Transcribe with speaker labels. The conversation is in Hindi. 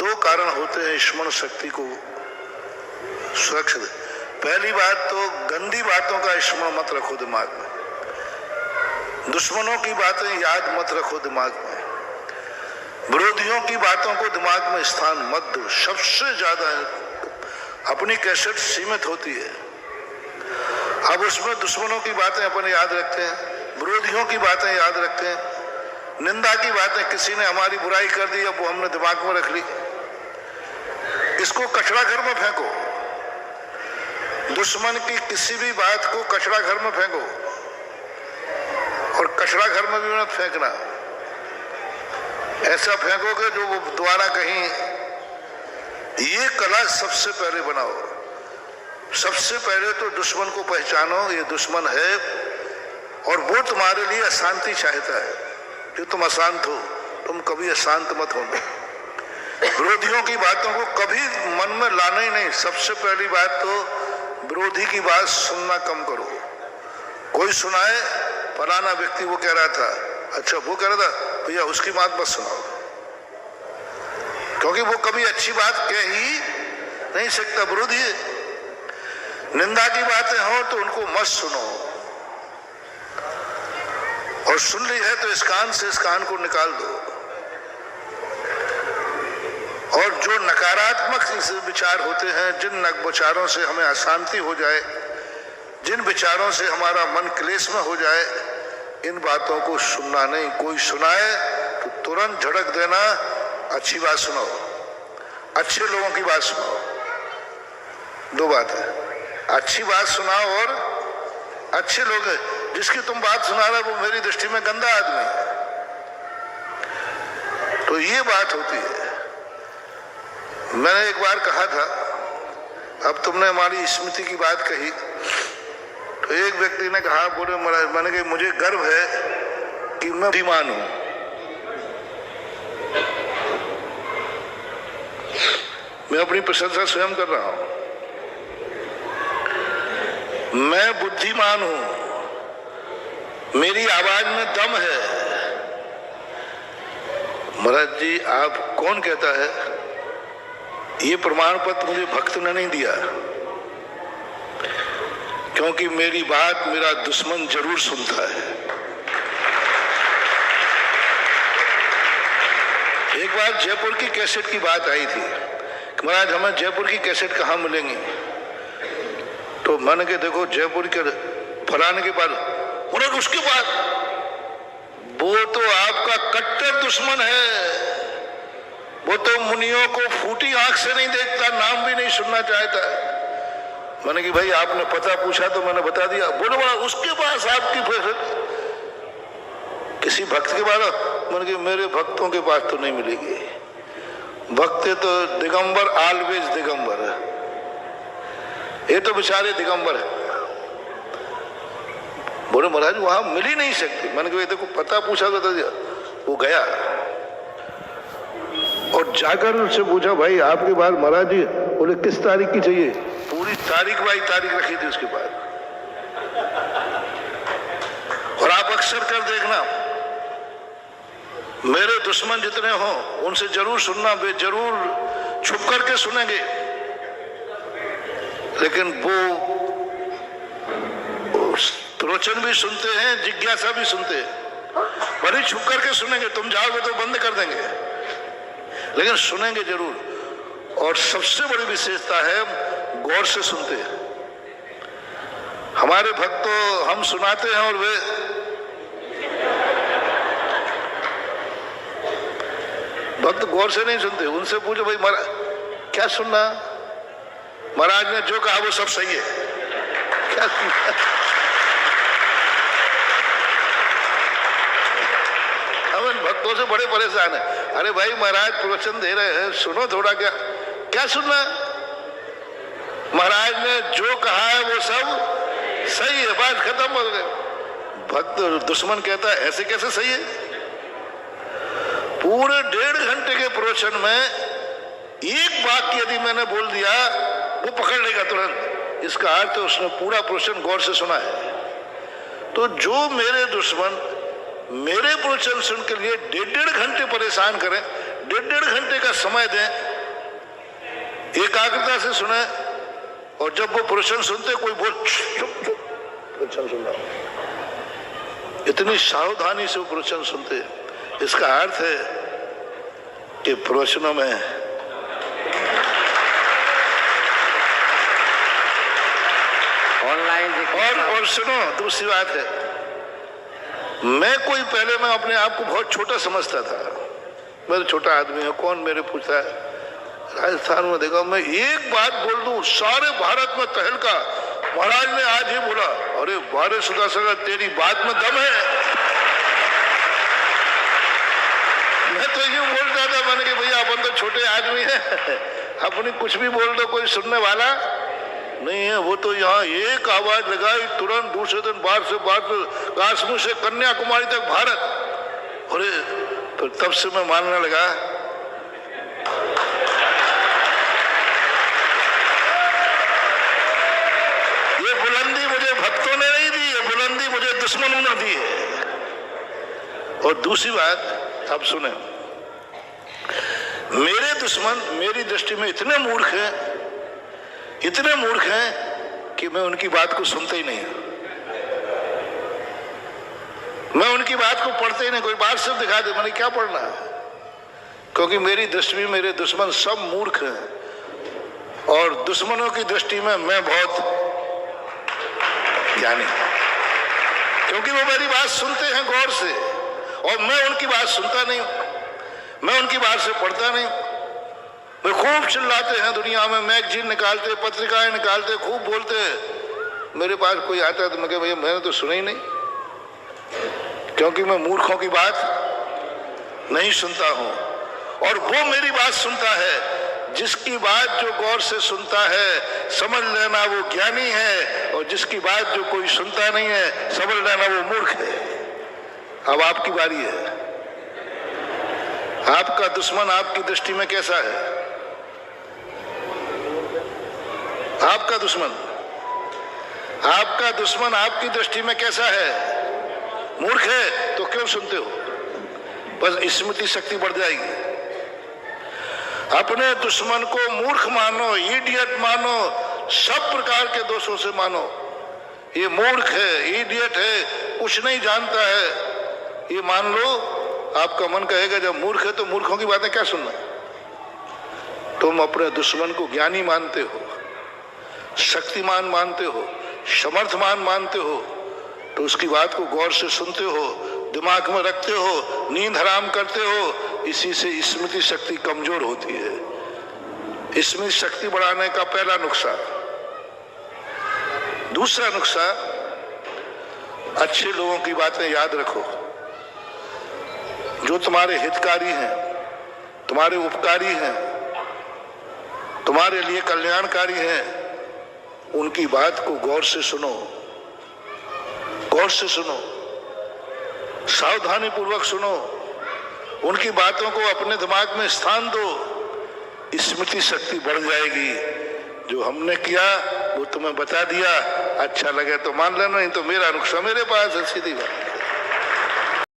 Speaker 1: दो कारण होते हैं स्मरण शक्ति को सुरक्षित। पहली बात तो गंदी बातों का स्मरण मत रखो दिमाग में, दुश्मनों की बातें याद मत रखो दिमाग में, विरोधियों की बातों को दिमाग में स्थान मत दो। सबसे ज्यादा अपनी कैसेट सीमित होती है, अब उसमें दुश्मनों की बातें अपन याद रखते हैं, विरोधियों की बातें याद रखते हैं, निंदा की बातें, किसी ने हमारी बुराई कर दी अब वो हमने दिमाग में रख ली। इसको कचरा घर में फेंको, दुश्मन की किसी भी बात को कचरा घर में फेंको, और कचरा घर में भी मत फेंकना, ऐसा फेंकोगे जो वो दोबारा कहीं। ये कला सबसे पहले बनाओ, सबसे पहले तो दुश्मन को पहचानो, ये दुश्मन है और वो तुम्हारे लिए अशांति चाहता है कि तुम अशांत हो, तुम कभी अशांत मत होना। विरोधियों की बातों को कभी मन में लाना ही नहीं। सबसे पहली बात तो विरोधी की बात सुनना कम करो। कोई सुनाए फलाना व्यक्ति वो कह रहा था, अच्छा वो कह रहा था, भैया उसकी बात मत सुनाओ, क्योंकि वो कभी अच्छी बात कह ही नहीं सकता, विरोधी है। निंदा की बातें हो तो उनको मत सुनो, और सुन ली है तो इस कान से इस कान को निकाल दो। और जो नकारात्मक विचार होते हैं, जिन विचारों से हमें अशांति हो जाए, जिन विचारों से हमारा मन क्लेश में हो जाए, इन बातों को सुनना नहीं। कोई सुनाए तो तुरंत झड़क देना, अच्छी बात सुनाओ, अच्छे लोगों की बात सुनाओ। दो बात है, अच्छी बात सुनाओ और अच्छे लोग हैं। जिसकी तुम बात सुना रहे वो मेरी दृष्टि में गंदा आदमी है। तो ये बात होती है। मैंने एक बार कहा था, अब तुमने हमारी स्मृति की बात कही, तो एक व्यक्ति ने कहा, बोले मैंने कहा मुझे गर्व है कि मैं बुद्धिमान हूं। मैं अपनी प्रशंसा स्वयं कर रहा हूं, मैं बुद्धिमान हूं, मेरी आवाज में दम है। महाराज जी आप कौन कहता है? ये प्रमाण पत्र मुझे भक्त ने नहीं दिया, क्योंकि मेरी बात मेरा दुश्मन जरूर सुनता है। एक बार जयपुर की कैसेट की बात आई थी कि महाराज हमें जयपुर की कैसेट कहाँ मिलेंगी? तो मैंने कहा देखो जयपुर के फलाने के बाद, उन्होंने उसके बाद, वो तो आपका कट्टर दुश्मन है, वो तो मुनियों को फूटी आंख से नहीं देखता, नाम भी नहीं सुनना चाहता। मैंने कि भाई आपने पता पूछा तो मैंने बता दिया। बोलो बोला उसके पास आपकी किसी भक्त के पास? मैंने कि मेरे भक्तों के पास तो नहीं मिलेगी, भक्त तो दिगंबर, ऑलवेज दिगंबर है, ये तो बेचारे दिगंबर है। बोले महाराज वहां मिल ही नहीं सकती। मैंने कहा देखो पता पूछा तो दिया। वो गया और जाकर उससे पूछा भाई आपके बाद महाराज जी, बोले किस तारीख की चाहिए? पूरी तारीख बाई तारीख रखी थी उसके बाद। और आप अक्सर कर देखना, मेरे दुश्मन जितने हो उनसे जरूर सुनना, वे जरूर छुप करके सुनेंगे, लेकिन वो प्रवचन भी सुनते हैं, जिज्ञासा भी सुनते हैं, बड़ी छुप करके सुनेंगे। तुम जाओगे तो बंद कर देंगे, लेकिन सुनेंगे जरूर। और सबसे बड़ी विशेषता है गौर से सुनते हैं। हमारे भक्त तो हम सुनाते हैं और वे भक्त गौर से नहीं सुनते। उनसे पूछो भाई महाराज क्या सुनना? महाराज ने जो कहा वो सब सही है, क्या सुनना? हम इन भक्तों से बड़े परेशान है। अरे भाई महाराज प्रवचन दे रहे हैं, सुनो थोड़ा। क्या सुनना? महाराज ने जो कहा है वो सब सही है, बात खत्म हो गई। भक्त दुश्मन कहता है ऐसे कैसे सही है? पूरे 1.5 घंटे के प्रवचन में एक वाक्य यदि मैंने बोल दिया वो पकड़ लेगा तुरंत। इसका अर्थ उसने पूरा प्रवचन गौर से सुना है। तो जो मेरे दुश्मन मेरे प्रवचन सुन के लिए 1.5 घंटे परेशान करें, 1.5 घंटे का समय दें, एकाग्रता से सुने, और जब वो प्रवचन सुनते कोई बोल चुप चुप प्रवचन सुन रहा, इतनी सावधानी से वो प्रवचन सुनते। इसका अर्थ है कि प्रवचनों में और सुनो, दूसरी बात है, मैं अपने आप को बहुत छोटा समझता था। मैं तो छोटा आदमी हूं, कौन मेरे पूछता है। राजस्थान में देखा, मैं एक बात बोल दूं सारे भारत में तहलका। महाराज ने आज ही बोला, अरे बारे सुदासगर तेरी बात में दम है। मैं तो यूं बोलता था, मैंने कि भैया अपन तो छोटे आदमी है, अपनी कुछ भी बोल दो कोई सुनने वाला नहीं है। वो तो यहाँ एक आवाज लगाई, तुरंत दूसरे दिन बाहर से काश्मीर से कन्याकुमारी तक भारत। अरे फिर तब से मैं मानने लगा ये बुलंदी मुझे भक्तों ने नहीं दी, ये बुलंदी मुझे दुश्मनों ने दी है। और दूसरी बात अब सुने, मेरे दुश्मन मेरी दृष्टि में इतने मूर्ख हैं कि मैं उनकी बात को सुनता ही नहीं, मैं उनकी बात को पढ़ते ही नहीं। कोई बात सिर्फ दिखा दे, मैंने क्या पढ़ना है, क्योंकि मेरी दृष्टि में मेरे दुश्मन सब मूर्ख हैं और दुश्मनों की दृष्टि में मैं बहुत ज्ञानी, क्योंकि वो मेरी बात सुनते हैं गौर से और मैं उनकी बात सुनता नहीं, मैं उनकी बात से पढ़ता नहीं। वे खूब चिल्लाते हैं दुनिया में, मैगजीन निकालते, पत्रिकाएं निकालते, खूब बोलते हैं। मेरे पास कोई आता है तो मैं कह भैया मैंने तो सुना ही नहीं, क्योंकि मैं मूर्खों की बात नहीं सुनता हूं। और वो मेरी बात सुनता है, जिसकी बात जो गौर से सुनता है समझ लेना वो ज्ञानी है, और जिसकी बात जो कोई सुनता नहीं है समझ लेना वो मूर्ख है। अब आपकी बारी है, आपका दुश्मन आपकी दृष्टि में कैसा है? आपका दुश्मन आपकी दृष्टि में कैसा है? मूर्ख है तो क्यों सुनते हो? बस स्मृति शक्ति बढ़ जाएगी। अपने दुश्मन को मूर्ख मानो, इडियट मानो, सब प्रकार के दोषों से मानो। ये मूर्ख है, इडियट है, कुछ नहीं जानता है, ये मान लो। आपका मन कहेगा जब मूर्ख है तो मूर्खों की बातें क्या सुनना। तुम अपने दुश्मन को ज्ञानी मानते हो, शक्तिमान मानते हो, समर्थमान मानते हो, तो उसकी बात को गौर से सुनते हो, दिमाग में रखते हो, नींद हराम करते हो। इसी से स्मृति शक्ति कमजोर होती है। स्मृति शक्ति बढ़ाने का पहला नुस्खा। दूसरा नुस्खा, अच्छे लोगों की बातें याद रखो, जो तुम्हारे हितकारी हैं, तुम्हारे उपकारी हैं, तुम्हारे लिए कल्याणकारी हैं। उनकी बात को गौर से सुनो, गौर से सुनो, सावधानी पूर्वक सुनो, उनकी बातों को अपने दिमाग में स्थान दो। स्मृति शक्ति बढ़ जाएगी। जो हमने किया वो तुम्हें बता दिया, अच्छा लगे तो मान लेना, नहीं तो मेरा नुस्खा मेरे पास है, सीधी बात।